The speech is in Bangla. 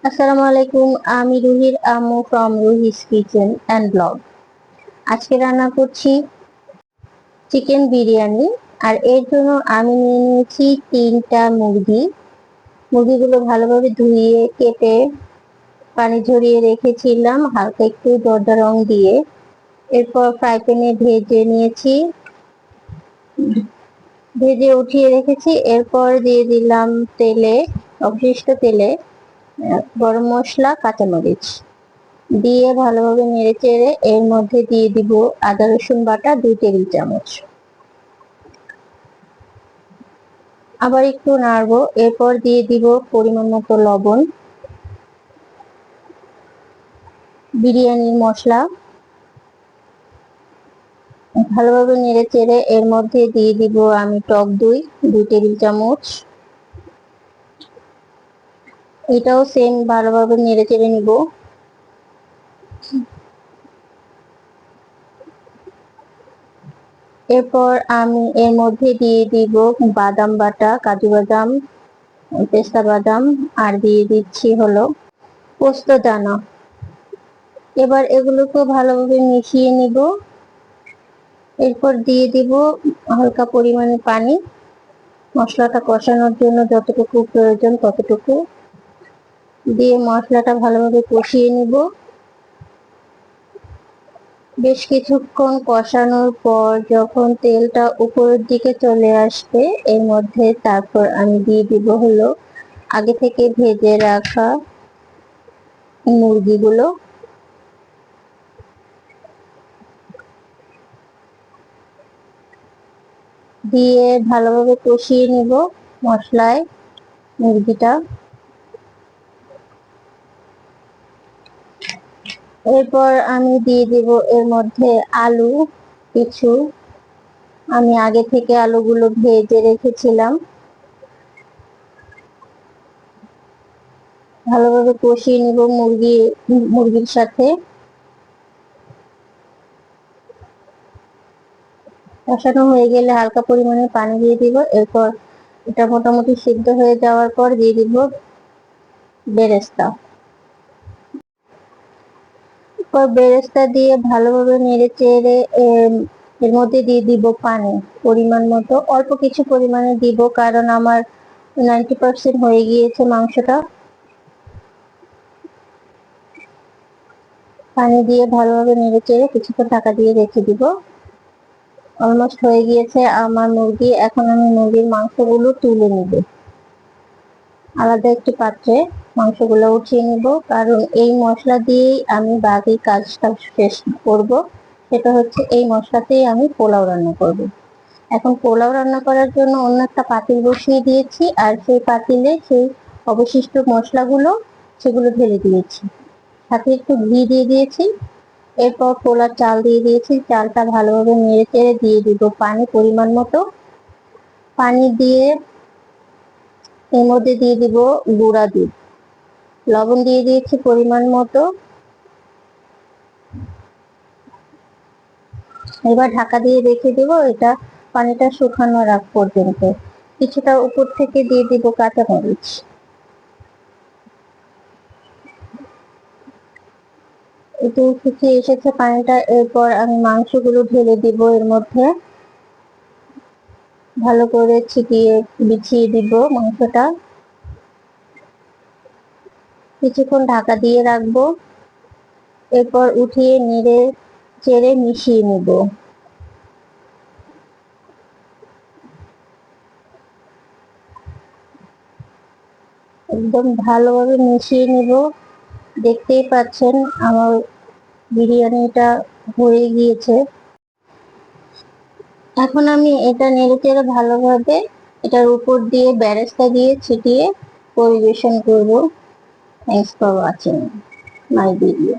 আসসালামু আলাইকুম। আমি রুহির আম্মু from Ruhi's kitchen and blog. আজকে রান্না করছি চিকেন বিরিয়ানি। আর এর জন্য আমি নিয়ে নিয়েছি 3টা মুরগি। মুরগিগুলো ভালোভাবে ধুয়ে কেটে পানি ঝরিয়ে রেখেছিলাম হালকা একটু জর্দা রং দিয়ে। এরপর ফ্রাই প্যানে ভেজে উঠিয়ে রেখেছি। এরপর দিয়ে দিলাম অবশিষ্ট তেলে গরম মশলা, কাঁচামরিচ দিয়ে ভালোভাবে নেড়েচেড়ে এর মধ্যে দিয়ে দিব আদা রসুন বাটা 2 টেবিল চামচ। আবার একটু নাড়বো। এরপর দিয়ে দিব পরিমাণ মতো লবণ, বিরিয়ানির মশলা। ভালোভাবে নেড়েচেড়ে এর মধ্যে দিয়ে দিব আমি টক দই 2 টেবিল চামচ। এটাও সেম ভালোভাবে নেড়েচেড়ে নিব। এরপর আমি এর মধ্যে দিয়ে দিব বাদাম বাটা, কাজু বাদাম, পেস্তা বাদাম, আর দিয়ে দিচ্ছি হলো পোস্ত দানা। এবার এগুলোকে ভালোভাবে মিশিয়ে নিব। এরপর দিয়ে দিব হালকা পরিমাণে পানি, মশলাটা কষানোর জন্য যতটুকু প্রয়োজন ততটুকু দিয়ে মশলাটা ভালোভাবে কষিয়ে নিব। বেশ কিছুক্ষণ কষানোর পর যখন তেলটা উপরের দিকে চলে আসবে এর মধ্যে তারপর আমি দিয়ে দিব হলো আগে থেকে ভেজে রাখা মুরগিগুলো। দিয়ে ভালোভাবে কষিয়ে নিব মশলায় মুরগিটা। এরপর আমি দিয়ে দিব এর মধ্যে আলু কিছু। আমি আগে থেকে আলুগুলো ভেজে রেখেছিলাম। ভালোভাবে কষিয়ে নিব মুরগির সাথে। কষানো হয়ে গেলে হালকা পরিমাণে পানি দিয়ে দিব। এরপর এটা মোটামুটি সিদ্ধ হয়ে যাওয়ার পর দিয়ে দিব বেরেস্তা। এরপর বেরেস্তা দিয়ে ভালোভাবে নেড়ে চেড়ে এর মধ্যে দিয়ে দিব পানি পরিমাণ মতো। অল্প কিছু পরিমাণে দিব কারণ আমার 90% হয়ে গিয়েছে মাংসটা। পানি দিয়ে ভালোভাবে নেড়ে চেড়ে কিছুক্ষণ ঢাকা দিয়ে রেখে দিব। অলমোস্ট হয়ে গিয়েছে আমার মুরগি। এখন আমি মুরগির মাংসগুলো তুলে নিব। আলাদা একটি পাত্রে মাংসগুলো উঠিয়ে নিব কারণ এই মশলা দিয়েই আমি বাকি কাজটা শেষ করব। সেটা হচ্ছে এই মশলাতেই আমি পোলাও রান্না করব। এখন পোলাও রান্না করার জন্য অন্য একটা পাতিল বসিয়ে দিয়েছি আর সেই পাতিলে সেই অবশিষ্ট মশলাগুলো সেগুলো ঢেলে দিয়েছি, সাথে একটু ঘি দিয়ে দিয়েছি। এরপর পোলার চাল দিয়ে দিয়েছি। চালটা ভালোভাবে নেড়ে চেড়ে দিয়ে দিব পানি পরিমাণ মতো। পানি দিয়ে এর মধ্যে দিয়ে দিব গুঁড়া দুধ, লবণ দিয়ে দিয়েছি পরিমাণ মতো। এবার ঢাকা দিয়ে রেখে দেব এটা পানিটা শুকানোর আগ পর্যন্ত। কিছুটা উপর থেকে দিয়ে দিব কাঁচামরিচ। একটু শুকিয়ে এসেছে পানিটা। এরপর আমি মাংসগুলো ঢেলে দিব এর মধ্যে। ভালো করে বিছিয়ে দিব মাংসটা। কিছুক্ষণ ঢাকা দিয়ে রাখবো। এরপর উঠিয়ে নেড়ে চেড়ে মিশিয়ে নিব। একদম ভালোভাবে মিশিয়ে নিব। দেখতেই পাচ্ছেন আমার বিরিয়ানিটা হয়ে গিয়েছে। এখন আমি এটা নেড়ে চেড়ে ভালোভাবে এটার উপর দিয়ে বেরেস্তা দিয়ে ছিটিয়ে পরিবেশন করব। Thanks for watching my video.